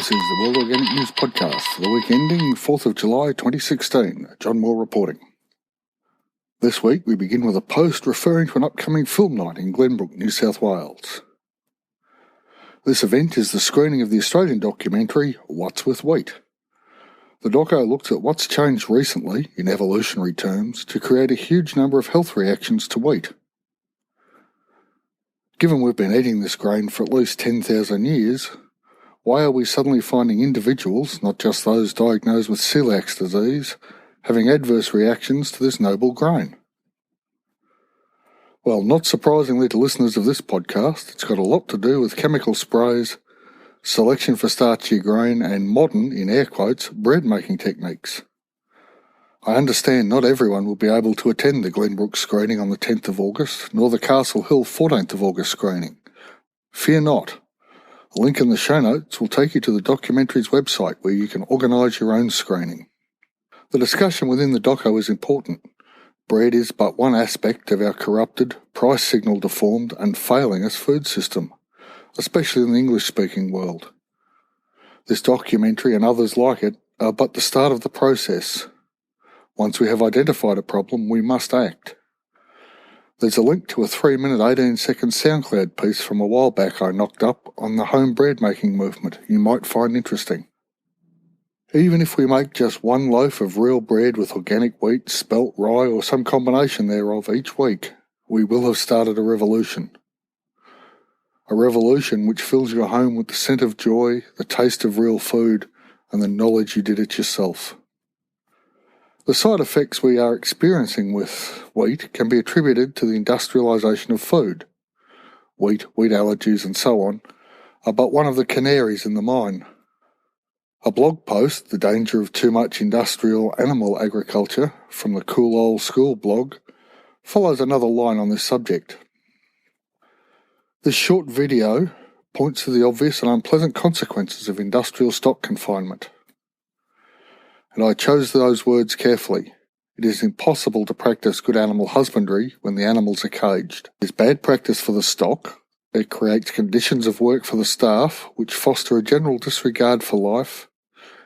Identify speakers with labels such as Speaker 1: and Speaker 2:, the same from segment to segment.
Speaker 1: This is the World Organic News Podcast for the week ending 4th of July 2016. John Moore reporting. This week we begin with a post referring to an upcoming film night in Glenbrook, New South Wales. This event is the screening of the Australian documentary What's with Wheat. The doco looks at what's changed recently, in evolutionary terms, to create a huge number of health reactions to wheat. Given we've been eating this grain for at least 10,000 years, why are we suddenly finding individuals, not just those diagnosed with celiac disease, having adverse reactions to this noble grain? Well, not surprisingly to listeners of this podcast, it's got a lot to do with chemical sprays, selection for starchy grain, and modern, in air quotes, bread making techniques. I understand not everyone will be able to attend the Glenbrook screening on the 10th of August, nor the Castle Hill 14th of August screening. Fear not. A link in the show notes will take you to the documentary's website where you can organise your own screening. The discussion within the doco is important. Bread is but one aspect of our corrupted, price signal deformed and failing us food system, especially in the English-speaking world. This documentary and others like it are but the start of the process. Once we have identified a problem, we must act. There's a link to a 3-minute 18-second SoundCloud piece from a while back I knocked up on the home bread making movement you might find interesting. Even if we make just one loaf of real bread with organic wheat, spelt, rye or some combination thereof each week, we will have started a revolution. A revolution which fills your home with the scent of joy, the taste of real food, and the knowledge you did it yourself. The side effects we are experiencing with wheat can be attributed to the industrialisation of food. Wheat allergies and so on are but one of the canaries in the mine. A blog post, The Danger of Too Much Industrial Animal Agriculture, from the Cool Old School blog, follows another line on this subject. This short video points to the obvious and unpleasant consequences of industrial stock confinement. And I chose those words carefully. It is impossible to practice good animal husbandry when the animals are caged. It is bad practice for the stock. It creates conditions of work for the staff which foster a general disregard for life,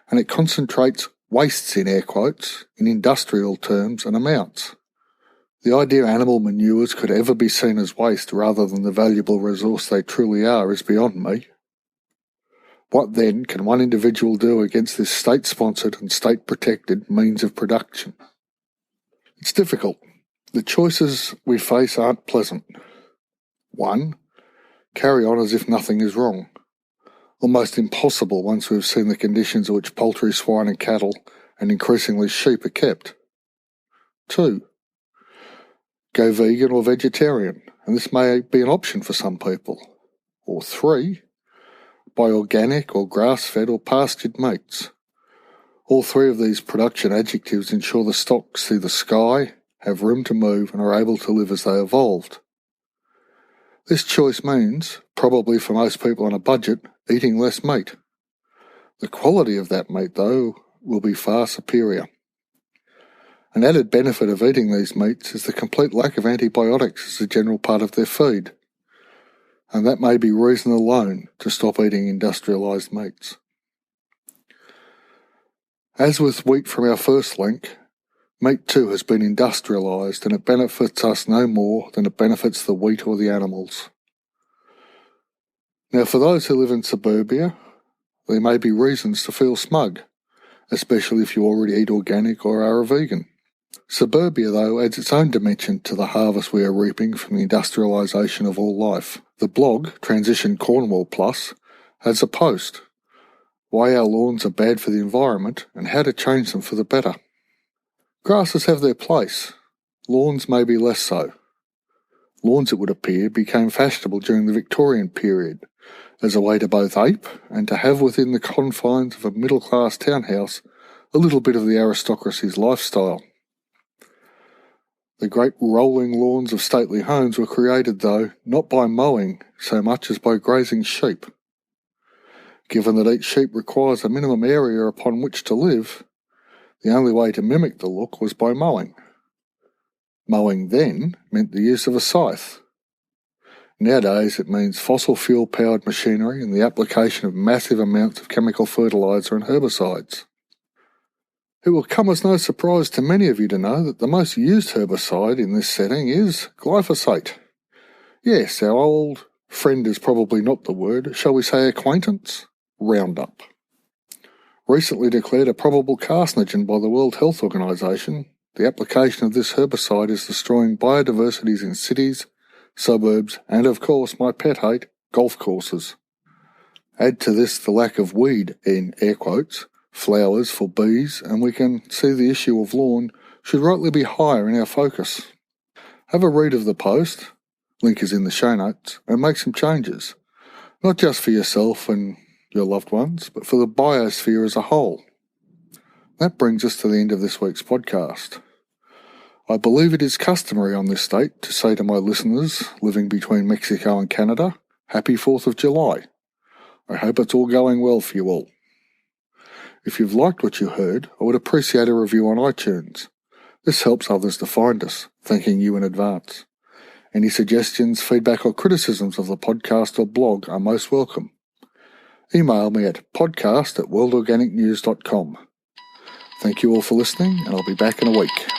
Speaker 1: and it concentrates wastes, in air quotes, in industrial terms and amounts. The idea animal manures could ever be seen as waste rather than the valuable resource they truly are is beyond me. What then can one individual do against this state-sponsored and state-protected means of production? It's difficult. The choices we face aren't pleasant. 1. Carry on as if nothing is wrong. Almost impossible once we've seen the conditions in which poultry, swine and cattle, and increasingly sheep are kept. 2. Go vegan or vegetarian, and this may be an option for some people. Or 3. Buy organic or grass-fed or pastured meats. All 3 of these production adjectives ensure the stock see the sky, have room to move, and are able to live as they evolved. This choice means, probably for most people on a budget, eating less meat. The quality of that meat, though, will be far superior. An added benefit of eating these meats is the complete lack of antibiotics as a general part of their feed, and that may be reason alone to stop eating industrialised meats. As with wheat from our first link, meat too has been industrialised, and it benefits us no more than it benefits the wheat or the animals. Now, for those who live in suburbia, there may be reasons to feel smug, especially if you already eat organic or are a vegan. Suburbia, though, adds its own dimension to the harvest we are reaping from the industrialisation of all life. The blog, Transition Cornwall Plus, has a post, Why Our Lawns Are Bad for the Environment and How to Change Them for the Better. Grasses have their place. Lawns may be less so. Lawns, it would appear, became fashionable during the Victorian period as a way to both ape and to have within the confines of a middle-class townhouse a little bit of the aristocracy's lifestyle. The great rolling lawns of stately homes were created, though, not by mowing so much as by grazing sheep. Given that each sheep requires a minimum area upon which to live, the only way to mimic the look was by mowing. Mowing then meant the use of a scythe. Nowadays, it means fossil fuel-powered machinery and the application of massive amounts of chemical fertiliser and herbicides. It will come as no surprise to many of you to know that the most used herbicide in this setting is glyphosate. Yes, our old friend is probably not the word, shall we say acquaintance? Roundup. Recently declared a probable carcinogen by the World Health Organization, the application of this herbicide is destroying biodiversities in cities, suburbs, and of course my pet hate, golf courses. Add to this the lack of weed, in air quotes, flowers for bees, and we can see the issue of lawn should rightly be higher in our focus. Have a read of the post, link is in the show notes, and make some changes, not just for yourself and your loved ones, but for the biosphere as a whole. That brings us to the end of this week's podcast. I believe it is customary on this date to say to my listeners living between Mexico and Canada, Happy 4th of July. I hope it's all going well for you all. If you've liked what you heard, I would appreciate a review on iTunes. This helps others to find us, thanking you in advance. Any suggestions, feedback or criticisms of the podcast or blog are most welcome. Email me at podcast@worldorganicnews.com. Thank you all for listening, and I'll be back in a week.